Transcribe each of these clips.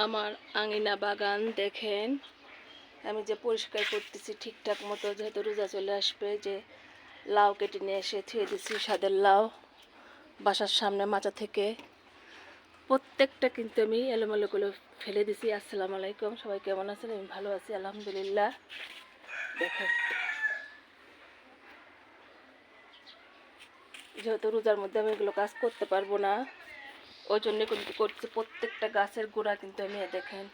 আমার আঙিনা বাগান দেখেন, আমি যে পরিষ্কার করতেছি ঠিকঠাক মতো, যেহেতু রোজা চলে আসবে, যে লাউ কেটে নিয়ে এসে থুয়ে দিছি, স্বাদের লাউ বাসার সামনে মাচা থেকে। প্রত্যেকটা কিন্তু আমি এলোমেলো করে ফেলে দিছি। আসসালামু আলাইকুম, সবাই কেমন আছেন? আমি ভালো আছি আলহামদুলিল্লাহ। দেখেন, যেহেতু রোজার মধ্যে আমি এগুলো কাজ করতে পারবো না, ওই জন্য কিন্তু করছি। প্রত্যেকটা গাছের গোড়া কিন্তু আমি দেখেন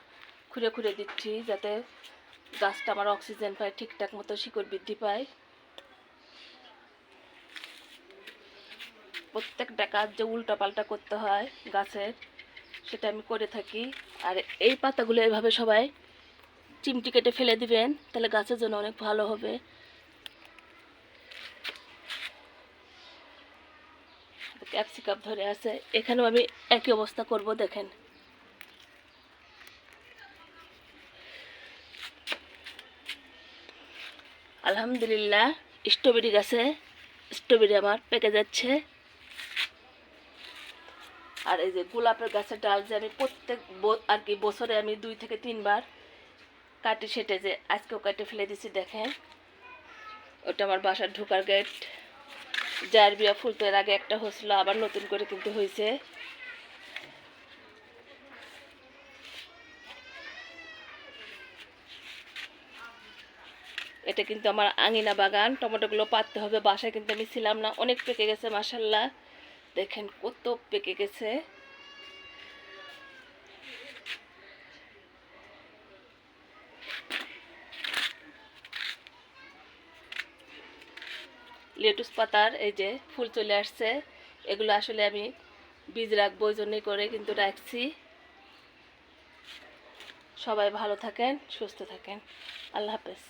খুঁড়ে খুঁড়ে দিচ্ছি, যাতে গাছটা আমার অক্সিজেন পায়, ঠিকঠাক মতো শিকড় বৃদ্ধি পায়। প্রত্যেকটা কাজ যে উল্টা পাল্টা করতে হয় গাছের, সেটা আমি করে থাকি। আর এই পাতাগুলো এভাবে সবাই চিমটি কেটে ফেলে দিবেন, তাহলে গাছের জন্য অনেক ভালো হবে। ক্যাপসিকাম ধরে আছে, এখানেও আমি একই অবস্থা করব। দেখেন, আলহামদুলিল্লাহ স্ট্রবেরি গাছে স্ট্রবেরি আমার পেকে যাচ্ছে। আর এই যে গোলাপের গাছের ডাল যে আমি প্রত্যেক আর কি বছরে আমি 2 থেকে 3 বার কাটি, সেটে যে আজকেও কাটে ফেলে দিছি। দেখেন, ওটা আমার বাসার ঢোকার গেট। জারবিয়া ফুল তো এর আগে একটা হয়েছিল, আবার নতুন করে কিন্তু হয়েছে। এটা কিন্তু আমার আঙিনা বাগান। টমেটোগুলো পাততে হবে, বাসায় কিন্তু আমি ছিলাম না। অনেক পেকে গেছে মাশাল্লাহ, দেখেন কত পেকে গেছে। লেটুস পাতার এই যে ফুল চলে আসছে, এগুলো আসলে আমি বীজ রাখবো, ওই জন্যই করে কিন্তু রাখছি। সবাই ভালো থাকেন, সুস্থ থাকেন, আল্লাহ হাফেজ।